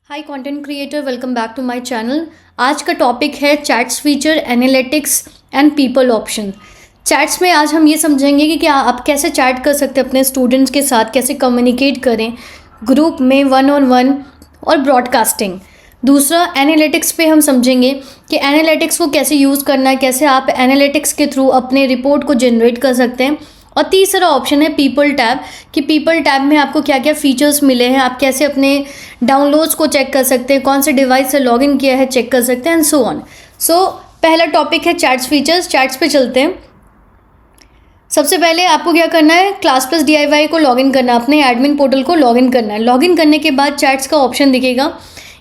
Hi content creator, welcome back to my channel. आज का topic है chats feature, analytics and people option. Chats में आज हम ये समझेंगे कि क्या आप कैसे चैट कर सकते हैं अपने स्टूडेंट्स के साथ, कैसे कम्युनिकेट करें ग्रुप में, वन ऑन वन और ब्रॉडकास्टिंग। दूसरा, एनालिटिक्स पे हम समझेंगे कि एनालिटिक्स को कैसे यूज़ करना है, कैसे आप एनालिटिक्स के थ्रू अपने रिपोर्ट को जनरेट कर सकते हैं। और तीसरा ऑप्शन है पीपल टैब, कि पीपल टैब में आपको क्या क्या फीचर्स मिले हैं, आप कैसे अपने डाउनलोड्स को चेक कर सकते हैं, कौन से डिवाइस से लॉगिन किया है चेक कर सकते हैं, एंड सो ऑन। सो पहला टॉपिक है चैट्स फीचर्स। चैट्स पे चलते हैं। सबसे पहले आपको क्या करना है, क्लास प्लस DIY को लॉगिन करना है, अपने एडमिन पोर्टल को लॉगिन करना है। लॉगिन करने के बाद चैट्स का ऑप्शन दिखेगा।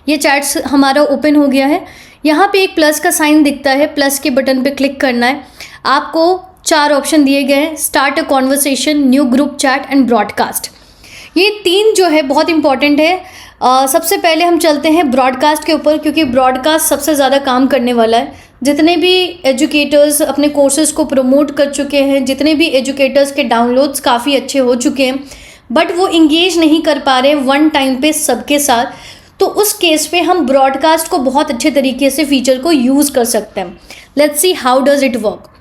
ये चैट्स हमारा ओपन हो गया है। यहाँ पे एक प्लस का साइन दिखता है, प्लस के बटन पे क्लिक करना है। आपको 4 ऑप्शन दिए गए हैं, start a conversation, new group chat and broadcast. ये 3 जो है बहुत इंपॉर्टेंट है। सबसे पहले हम चलते हैं ब्रॉडकास्ट के ऊपर, क्योंकि ब्रॉडकास्ट सबसे ज़्यादा काम करने वाला है। जितने भी एजुकेटर्स अपने कोर्सेज़ को प्रमोट कर चुके हैं, जितने भी एजुकेटर्स के डाउनलोड्स काफ़ी अच्छे हो चुके हैं, बट वो इंगेज नहीं कर पा रहे वन टाइम पे सबके साथ, तो उस केस पे हम ब्रॉडकास्ट को बहुत अच्छे तरीके से फीचर को यूज़ कर सकते हैं। Let's see how does it work.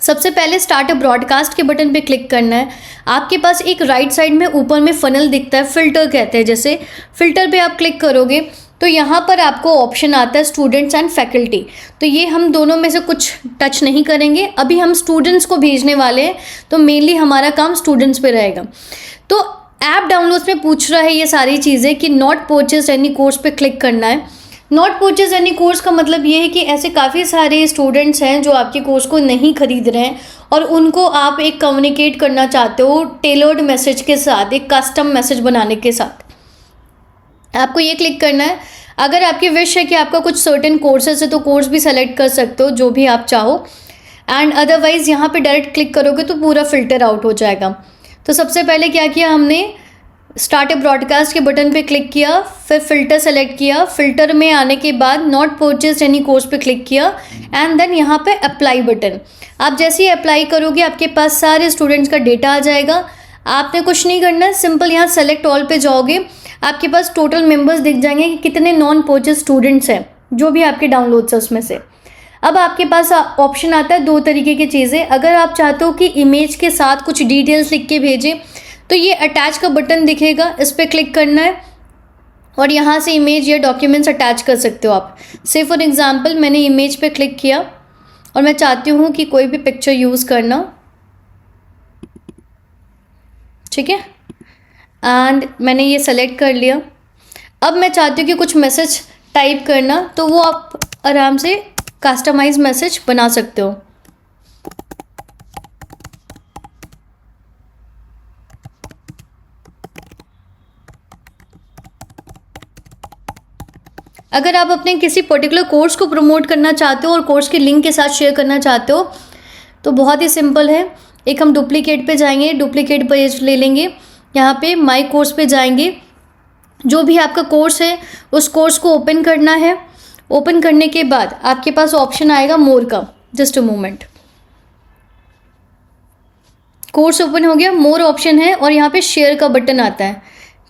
सबसे पहले स्टार्ट अ ब्रॉडकास्ट के बटन पे क्लिक करना है। आपके पास एक राइट साइड में ऊपर में फनल दिखता है, फिल्टर कहते हैं। जैसे फिल्टर पे आप क्लिक करोगे तो यहाँ पर आपको ऑप्शन आता है स्टूडेंट्स एंड फैकल्टी। तो ये हम दोनों में से कुछ टच नहीं करेंगे, अभी हम स्टूडेंट्स को भेजने वाले हैं, तो मेनली हमारा काम स्टूडेंट्स पे रहेगा। तो ऐप डाउनलोड्स में पूछ रहा है ये सारी चीज़ें कि नॉट परचेज एनी कोर्स पे क्लिक करना है। नॉट परचेज एनी कोर्स का मतलब ये है कि ऐसे काफ़ी सारे स्टूडेंट्स हैं जो आपके कोर्स को नहीं खरीद रहे हैं और उनको आप एक कम्युनिकेट करना चाहते हो टेलर्ड मैसेज के साथ, एक कस्टम मैसेज बनाने के साथ। आपको ये क्लिक करना है। अगर आपकी विश है कि आपका कुछ सर्टेन कोर्सेज है तो कोर्स भी सेलेक्ट कर सकते हो, जो भी आप चाहो। एंड अदरवाइज़ यहाँ पे डायरेक्ट क्लिक करोगे तो पूरा फिल्टर आउट हो जाएगा। तो सबसे पहले क्या किया हमने, स्टार्ट ए ब्रॉडकास्ट के बटन पे क्लिक किया, फिर फिल्टर सेलेक्ट किया। फिल्टर में आने के बाद नॉट परचेज एनी कोर्स पे क्लिक किया एंड देन यहाँ पे अप्लाई बटन। आप जैसे ही अप्लाई करोगे आपके पास सारे स्टूडेंट्स का डेटा आ जाएगा। आपने कुछ नहीं करना है, सिंपल यहाँ सेलेक्ट ऑल पे जाओगे, आपके पास टोटल मेंबर्स दिख जाएंगे कि कितने नॉन परचेज स्टूडेंट्स हैं जो भी आपके डाउनलोड्स हैं उसमें से। अब आपके पास ऑप्शन आता है 2 तरीके की चीज़ें। अगर आप चाहते हो कि इमेज के साथ कुछ डिटेल्स लिख के भेजें तो ये अटैच का बटन दिखेगा, इस पर क्लिक करना है और यहाँ से इमेज या डॉक्यूमेंट्स अटैच कर सकते हो आप। से फॉर एग्जांपल मैंने इमेज पे क्लिक किया और मैं चाहती हूँ कि कोई भी पिक्चर यूज़ करना, ठीक है, एंड मैंने ये सेलेक्ट कर लिया। अब मैं चाहती हूँ कि कुछ मैसेज टाइप करना, तो वो आप आराम से कस्टमाइज मैसेज बना सकते हो। अगर आप अपने किसी पर्टिकुलर कोर्स को प्रमोट करना चाहते हो और कोर्स के लिंक के साथ शेयर करना चाहते हो तो बहुत ही सिंपल है। एक हम डुप्लीकेट पे जाएंगे, डुप्लीकेट पेज ले लेंगे, यहाँ पे माई कोर्स पे जाएंगे। जो भी आपका कोर्स है उस कोर्स को ओपन करना है। ओपन करने के बाद आपके पास ऑप्शन आएगा मोर का। Just a moment, course open हो गया, मोर ऑप्शन है और यहाँ पे शेयर का बटन आता है।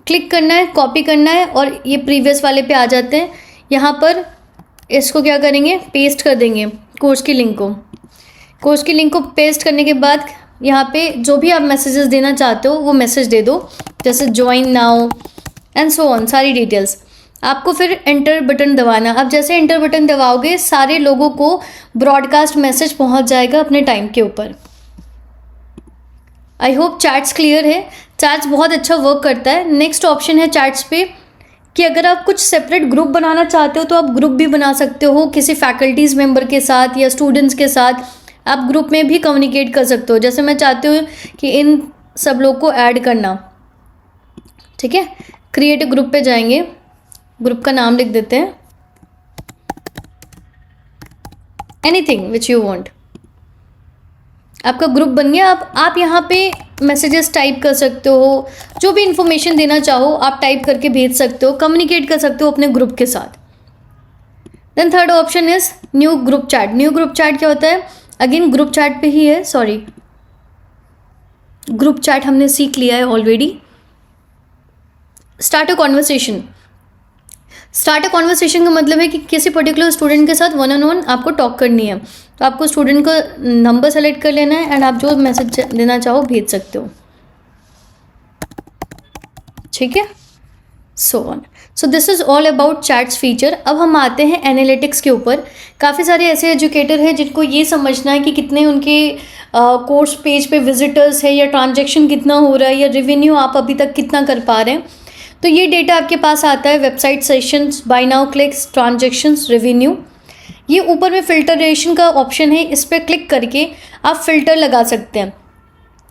क्लिक करना है, कॉपी करना है और ये प्रीवियस वाले पे आ जाते हैं। यहाँ पर इसको क्या करेंगे, पेस्ट कर देंगे कोर्स की लिंक को। कोर्स की लिंक को पेस्ट करने के बाद यहाँ पे जो भी आप मैसेजेस देना चाहते हो वो मैसेज दे दो, जैसे join now and so on, सारी डिटेल्स। आपको फिर एंटर बटन दबाना। अब जैसे एंटर बटन दबाओगे सारे लोगों को ब्रॉडकास्ट मैसेज पहुँच जाएगा अपने टाइम के ऊपर। आई होप चैट्स क्लियर है। चैट्स बहुत अच्छा वर्क करता है। नेक्स्ट ऑप्शन है चैट्स पे कि अगर आप कुछ सेपरेट ग्रुप बनाना चाहते हो तो आप ग्रुप भी बना सकते हो किसी फैकल्टीज़ मेंबर के साथ या स्टूडेंट्स के साथ। आप ग्रुप में भी कम्युनिकेट कर सकते हो। जैसे मैं चाहती हूँ कि इन सब लोग को ऐड करना, ठीक है, क्रिएट ग्रुप पे जाएंगे, ग्रुप का नाम लिख देते हैं, एनीथिंग विच यू वांट। आपका ग्रुप बन गया। आप यहाँ पे मैसेजेस टाइप कर सकते हो, जो भी इंफॉर्मेशन देना चाहो आप टाइप करके भेज सकते हो, कम्युनिकेट कर सकते हो अपने ग्रुप के साथ। Then third option is new group chat. New group chat क्या होता है, अगेन ग्रुप चैट पे ही है, सॉरी ग्रुप चैट हमने सीख लिया है already. Start a conversation. Start a conversation का मतलब है कि किसी पर्टिकुलर स्टूडेंट के साथ वन ऑन वन आपको टॉक करनी है, तो आपको स्टूडेंट का नंबर सेलेक्ट कर लेना है एंड आप जो मैसेज देना चाहो भेज सकते हो, ठीक है। So this is all about chats feature. अब हम आते हैं एनालिटिक्स के ऊपर। काफ़ी सारे ऐसे एजुकेटर हैं जिनको ये समझना है कि कितने उनके कोर्स पेज पे विजिटर्स है, या ट्रांजैक्शन कितना हो रहा है, या रेवेन्यू आप अभी तक कितना कर पा रहे हैं। तो ये डेटा आपके पास आता है website sessions, buy now clicks, transactions, revenue. ये ऊपर में फिल्टरेशन का ऑप्शन है, इस पर क्लिक करके आप फिल्टर लगा सकते हैं।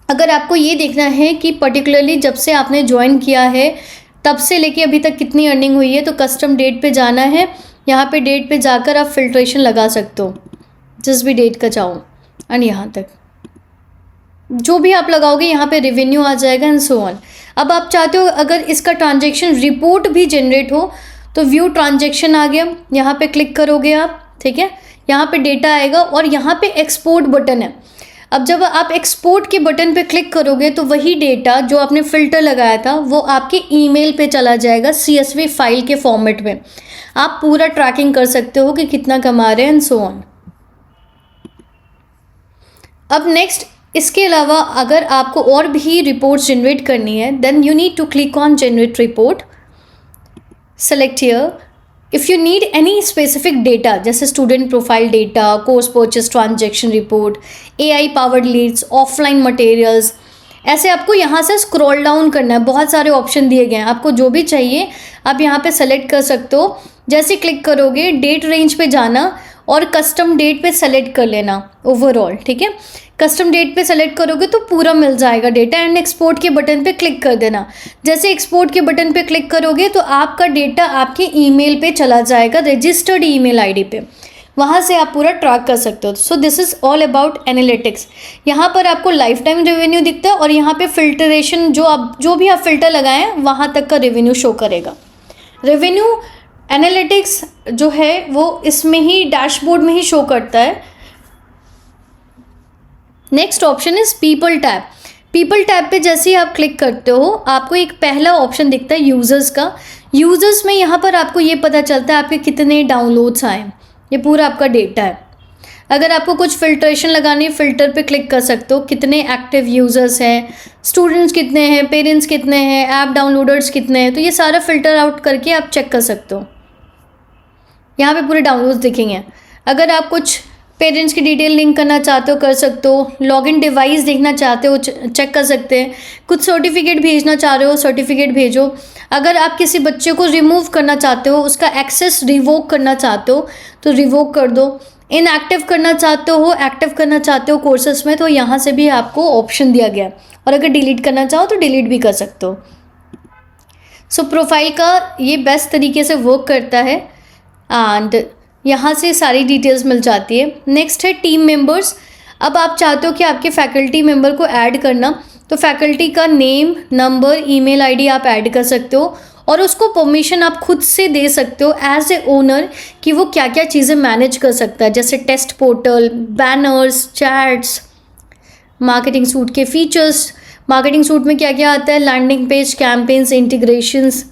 अगर आपको ये देखना है कि पर्टिकुलरली जब से आपने ज्वाइन किया है तब से लेके अभी तक कितनी अर्निंग हुई है, तो कस्टम डेट पे जाना है। यहाँ पे डेट पे जाकर आप फिल्ट्रेशन लगा सकते हो जिस भी डेट का चाहो, एंड यहाँ तक जो भी आप लगाओगे यहाँ पे रेवेन्यू आ जाएगा एंड सो ऑन। अब आप चाहते हो अगर इसका ट्रांजैक्शन रिपोर्ट भी जनरेट हो तो व्यू ट्रांजैक्शन आ गया, यहाँ पे क्लिक करोगे आप, ठीक है। यहाँ पे डेटा आएगा और यहाँ पे एक्सपोर्ट बटन है। अब जब आप एक्सपोर्ट के बटन पे क्लिक करोगे तो वही डेटा जो आपने फ़िल्टर लगाया था वो आपके ईमेल पे चला जाएगा CSV फाइल के फॉर्मेट में। आप पूरा ट्रैकिंग कर सकते हो कि कितना कमा रहे हैं एंड सो ऑन। अब नेक्स्ट, इसके अलावा अगर आपको और भी रिपोर्ट्स जनरेट करनी है then you need to click on generate report, select here. If you need any specific data जैसे student profile data, course purchase transaction report, AI powered leads, offline materials, ऐसे आपको यहाँ से स्क्रॉल डाउन करना है। बहुत सारे ऑप्शन दिए गए हैं, आपको जो भी चाहिए आप यहाँ पे सेलेक्ट कर सकते हो। जैसे क्लिक करोगे डेट रेंज पे जाना और कस्टम डेट पे सेलेक्ट कर लेना ओवरऑल, ठीक है। कस्टम डेट पे सेलेक्ट करोगे तो पूरा मिल जाएगा डेटा, एंड एक्सपोर्ट के बटन पे क्लिक कर देना। जैसे एक्सपोर्ट के बटन पे क्लिक करोगे तो आपका डेटा आपके ईमेल पे चला जाएगा, रजिस्टर्ड ईमेल आईडी पे, वहाँ से आप पूरा ट्रैक कर सकते हो। So this is all about analytics. यहाँ पर आपको लाइफ टाइम रेवेन्यू दिखता है और यहाँ पे फिल्टरेशन जो भी आप फिल्टर लगाए हैं वहाँ तक का रेवेन्यू शो करेगा। रेवेन्यू एनालिटिक्स जो है वो इसमें ही डैशबोर्ड में ही शो करता है। Next option is people tab. People tab पे जैसे ही आप क्लिक करते हो आपको एक पहला ऑप्शन दिखता है यूज़र्स का। यूज़र्स में यहाँ पर आपको ये पता चलता है आपके कितने डाउनलोड्स आए, ये पूरा आपका डेटा है। अगर आपको कुछ फिल्ट्रेशन लगानी है फ़िल्टर पे क्लिक कर सकते हो, कितने एक्टिव यूज़र्स हैं, स्टूडेंट्स कितने हैं, पेरेंट्स कितने हैं, ऐप डाउनलोडर्स कितने हैं, तो ये सारा फ़िल्टर आउट करके आप चेक कर सकते हो। यहाँ पे पूरे डाउनलोड्स दिखेंगे। अगर आप कुछ पेरेंट्स की डिटेल लिंक करना चाहते हो कर सकते हो, लॉगिन डिवाइस देखना चाहते हो चेक कर सकते हैं, कुछ सर्टिफिकेट भेजना चाह रहे हो सर्टिफिकेट भेजो। अगर आप किसी बच्चे को रिमूव करना चाहते हो, उसका एक्सेस रिवोक करना चाहते हो तो रिवोक कर दो। इनएक्टिव करना चाहते हो, एक्टिव करना चाहते हो कोर्सेस में, तो यहाँ से भी आपको ऑप्शन दिया गया है। और अगर डिलीट करना चाहो तो डिलीट भी कर सकते हो। सो प्रोफाइल का ये बेस्ट तरीके से वर्क करता है एंड यहाँ से सारी डिटेल्स मिल जाती है। नेक्स्ट है टीम मेंबर्स। अब आप चाहते हो कि आपके फैकल्टी मेंबर को ऐड करना, तो फैकल्टी का नेम, नंबर, ईमेल आईडी आप ऐड कर सकते हो और उसको परमिशन आप खुद से दे सकते हो एज ए ओनर कि वो क्या क्या चीज़ें मैनेज कर सकता है, जैसे test portal, banners, chats, marketing suite के फीचर्स। मार्केटिंग सूट में क्या क्या आता है, landing page, campaigns, integrations,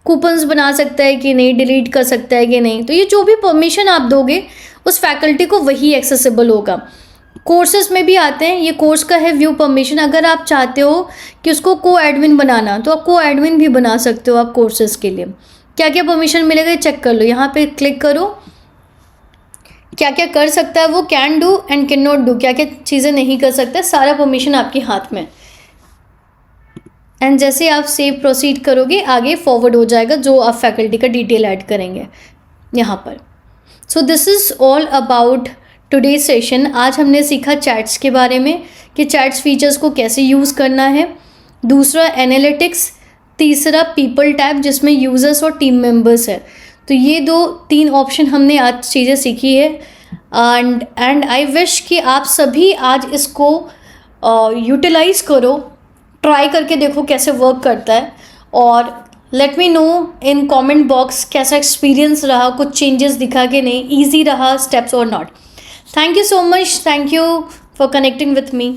coupons बना सकता है कि नहीं, डिलीट कर सकता है कि नहीं। तो ये जो भी परमिशन आप दोगे उस फैकल्टी को वही एक्सेसिबल होगा। कोर्सेज में भी आते हैं, ये कोर्स का है व्यू परमिशन। अगर आप चाहते हो कि उसको को एडमिन बनाना तो आप को एडमिन भी बना सकते हो आप कोर्सेज के लिए। क्या क्या परमिशन मिलेगा ये चेक कर लो, यहाँ पे क्लिक करो, क्या क्या कर सकता है वो, can do and can not do, क्या क्या चीज़ें नहीं कर सकता, सारा परमिशन आपके हाथ में। एंड जैसे आप सेव प्रोसीड करोगे आगे फॉरवर्ड हो जाएगा जो आप फैकल्टी का डिटेल ऐड करेंगे यहाँ पर। So this is all about today session. आज हमने सीखा चैट्स के बारे में कि चैट्स फीचर्स को कैसे यूज़ करना है, दूसरा एनालिटिक्स, तीसरा पीपल टैब जिसमें यूज़र्स और टीम मेंबर्स है। तो ये 2-3 ऑप्शन हमने आज चीज़ें सीखी है एंड आई विश कि आप सभी आज इसको यूटिलाइज़ करो, ट्राई करके देखो कैसे वर्क करता है और let me know in comment box कैसा एक्सपीरियंस रहा, कुछ चेंजेस दिखा कि नहीं, ईजी रहा स्टेप्स और not. Thank you so much, thank you for connecting with me.